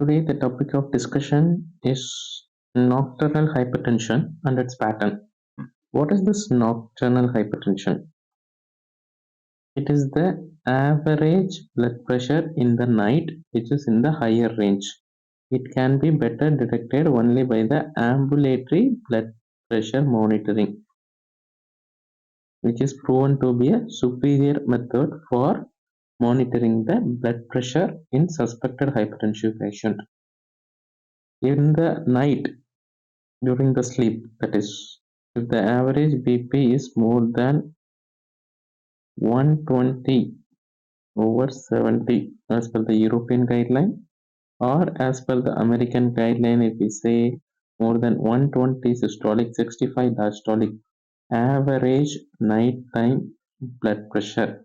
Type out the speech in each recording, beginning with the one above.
Today, the topic of discussion is nocturnal hypertension and its pattern. What is this nocturnal hypertension? It is the average blood pressure in the night which is in the higher range. It can be better detected only by the ambulatory blood pressure monitoring, which is proven to be a superior method for monitoring the blood pressure in suspected hypertensive patient. In the night, during the sleep, that is, if the average BP is more than 120 over 70 as per the European guideline, or as per the American guideline, if we say more than 120 systolic, 65 diastolic, average nighttime blood pressure,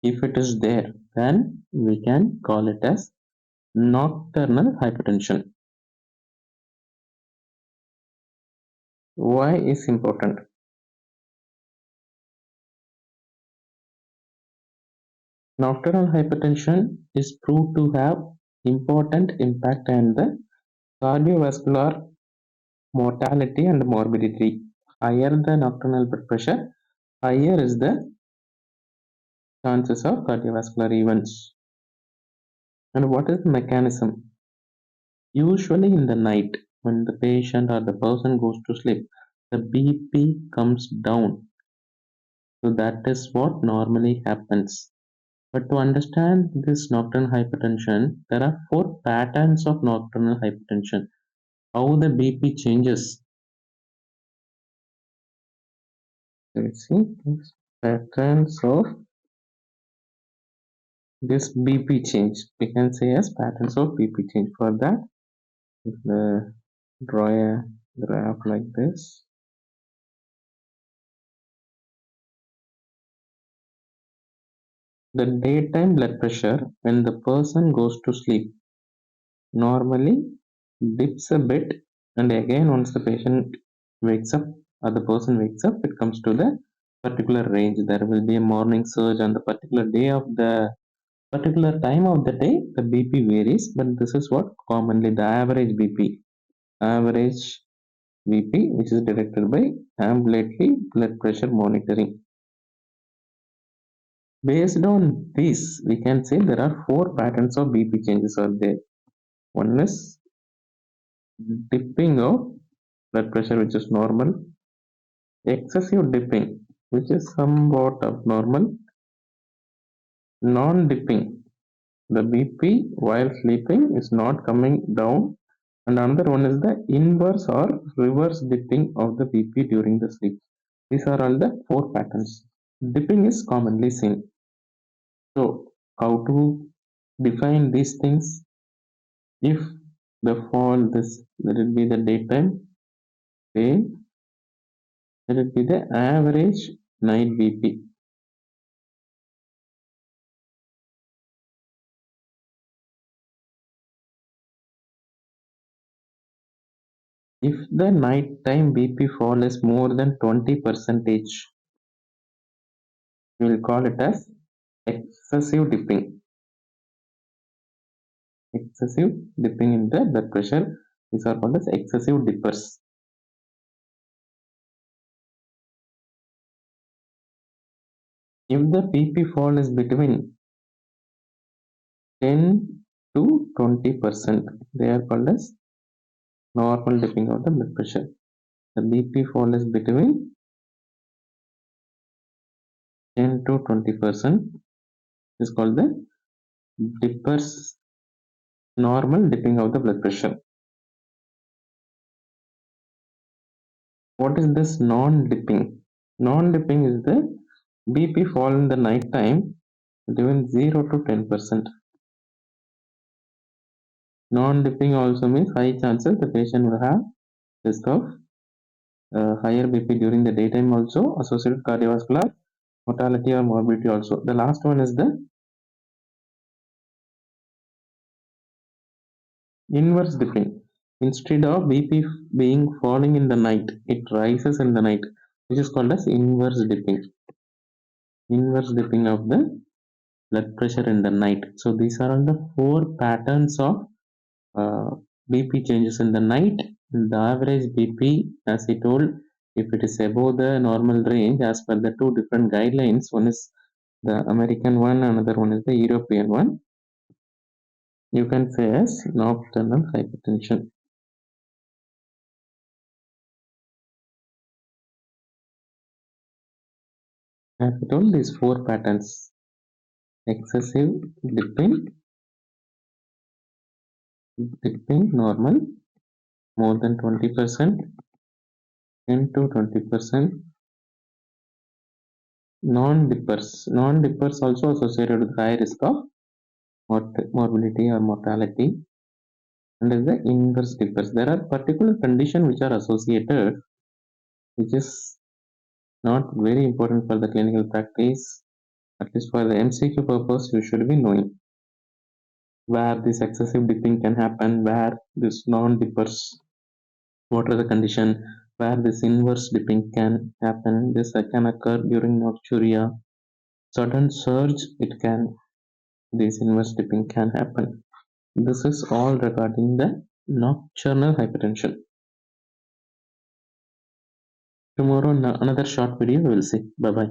if it is there, then we can call it as nocturnal hypertension. Why is important? Nocturnal hypertension is proved to have important impact on the cardiovascular mortality and morbidity. Higher the nocturnal blood pressure, higher is the chances of cardiovascular events. And what is the mechanism? Usually in the night, when the patient or the person goes to sleep, the BP comes down. So that is what normally happens. But to understand this nocturnal hypertension, there are four patterns of nocturnal hypertension. How the BP changes. Let's see these patterns of this BP change. We can say as patterns of BP change. For that, if draw a graph like this. The daytime blood pressure when the person goes to sleep normally dips a bit, and again once the patient wakes up or the person wakes up, it comes to the particular range. There will be a morning surge on the particular day of the particular time of the day. The BP varies, but this is what commonly the average BP which is detected by ambulatory blood pressure monitoring. Based on this, we can say there are four patterns of BP changes are there. One is dipping of blood pressure, which is normal, excessive dipping, which is somewhat abnormal, non-dipping, the BP while sleeping is not coming down, and another one is the inverse or reverse dipping of the BP during the sleep. These are all the four patterns. Dipping is commonly seen. So how to define these things? If the fall, this let it be the daytime, day, let it be the average night BP. If the nighttime BP fall is more than 20 percentage, we will call it as excessive dipping. Excessive dipping in the blood pressure. These are called as excessive dippers. If the BP fall is between 10 to 20%, they are called as normal dipping of the blood pressure. The BP fall is between 10 to 20% is called the dippers, normal dipping of the blood pressure. What is this non-dipping? Non-dipping is the BP fall in the night time between 0 to 10%. Non-dipping also means high chances the patient will have risk of higher BP during the daytime, also associated cardiovascular mortality or morbidity also. The last one is the inverse dipping. Instead of BP being falling in the night, it rises in the night, which is called as inverse dipping. Inverse dipping of the blood pressure in the night. So these are all the four patterns of BP changes in the night. The average BP, as I told, if it is above the normal range, as per the two different guidelines, one is the American one, another one is the European one, you can say as nocturnal hypertension. As I told, these four patterns: excessive dipping normal, more than 20%, 10 to 20%, non-dippers. Non-dippers also associated with high risk of morbidity or mortality. And is the inverse dippers. There are particular conditions which are associated, which is not very important for the clinical practice. At least for the MCQ purpose, you should be knowing where this excessive dipping can happen, where this non-dippers, what are the conditions, where this inverse dipping can happen. This can occur during nocturia. Sudden surge, this inverse dipping can happen. This is all regarding the nocturnal hypertension. Tomorrow, another short video we will see. Bye bye.